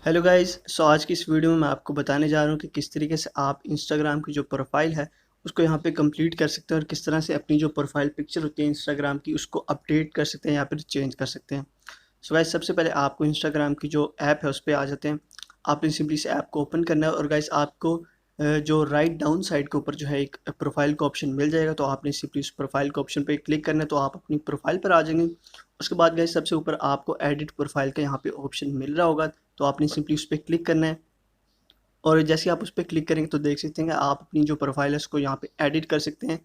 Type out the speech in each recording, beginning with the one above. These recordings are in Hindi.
Hello guys. आज की इस वीडियो में मैं आपको बताने जा रहा हूँ कि किस तरीके से आप इंस्टाग्राम की जो प्रोफाइल है उसको यहाँ पे कंप्लीट कर सकते हैं और किस तरह से अपनी जो प्रोफाइल पिक्चर होती है इंस्टाग्राम की उसको अपडेट कर सकते हैं या फिर चेंज कर सकते हैं। गाइस, सबसे पहले आपको इंस्टाग्राम की जो ऐप है उस पर आ जाते हैं। आपने सिंपली इस ऐप को ओपन करना है और गाइस आपको जो राइट डाउन साइड के ऊपर जो है एक प्रोफाइल का ऑप्शन मिल जाएगा, तो आपने सिंपली उस प्रोफाइल के ऑप्शन पे क्लिक करना है तो आप अपनी प्रोफाइल पर आ जाएंगे। उसके बाद गाइस सबसे ऊपर आपको एडिट प्रोफाइल का यहाँ पे ऑप्शन मिल रहा होगा, तो आपने सिंपली उस पर क्लिक करना है। और जैसे आप उस पर क्लिक करेंगे तो देख सकते हैं कि आप अपनी जो प्रोफाइल है उसको यहाँ पे एडिट कर सकते हैं।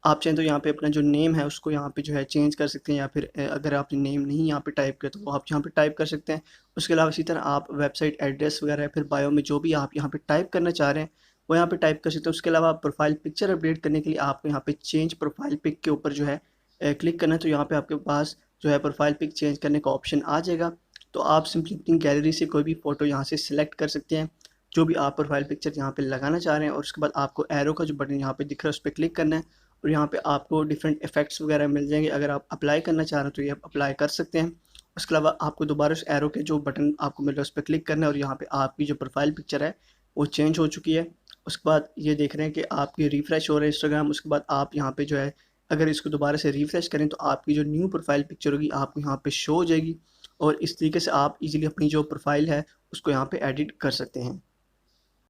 आप चाहें तो यहाँ पे अपना जो नेम है उसको यहाँ पे जो है चेंज कर सकते हैं, या फिर अगर आपने नेम नहीं यहाँ पे टाइप किया तो वो आप यहाँ पे टाइप कर सकते हैं। उसके अलावा इसी तरह आप वेबसाइट एड्रेस वगैरह या फिर बायो में जो भी आप यहाँ पे टाइप करना चाह रहे हैं वो यहाँ पे टाइप कर सकते हैं। उसके अलावा प्रोफाइल पिक्चर अपडेट करने के लिए आपको यहाँ पे चेंज प्रोफाइल पिक के ऊपर जो है क्लिक करना है, तो यहाँ पे आपके पास जो है प्रोफाइल पिक चेंज करने का ऑप्शन आ जाएगा। तो आप सिंपली अपनी गैलरी से कोई भी फ़ोटो यहाँ से सिलेक्ट कर सकते हैं जो भी आप प्रोफाइल पिक्चर यहाँ पे लगाना चाह रहे हैं, और उसके बाद आपको एरो का जो बटन यहाँ पे दिख रहा है उस पर क्लिक करना है और यहाँ पे आपको डिफरेंट इफेक्ट्स वगैरह मिल जाएंगे। अगर आप अप्लाई करना चाह रहे हैं तो ये आप अप्लाई कर सकते हैं। उसके अलावा आपको दोबारा उस एरो के जो बटन आपको मिल रहा है उस पर क्लिक करना है और यहाँ पे आपकी जो प्रोफाइल पिक्चर है वो चेंज हो चुकी है। उसके बाद ये देख रहे हैं कि आपकी रिफ़्रेश हो रहा है इंस्टाग्राम। उसके बाद आप यहाँ पे जो है अगर इसको दोबारा से रिफ़्रेश करें तो आपकी जो न्यू प्रोफाइल पिक्चर होगी आपको यहाँ पे शो हो जाएगी, और इस तरीके से आप इजीली अपनी जो प्रोफाइल है उसको यहाँ पे एडिट कर सकते हैं।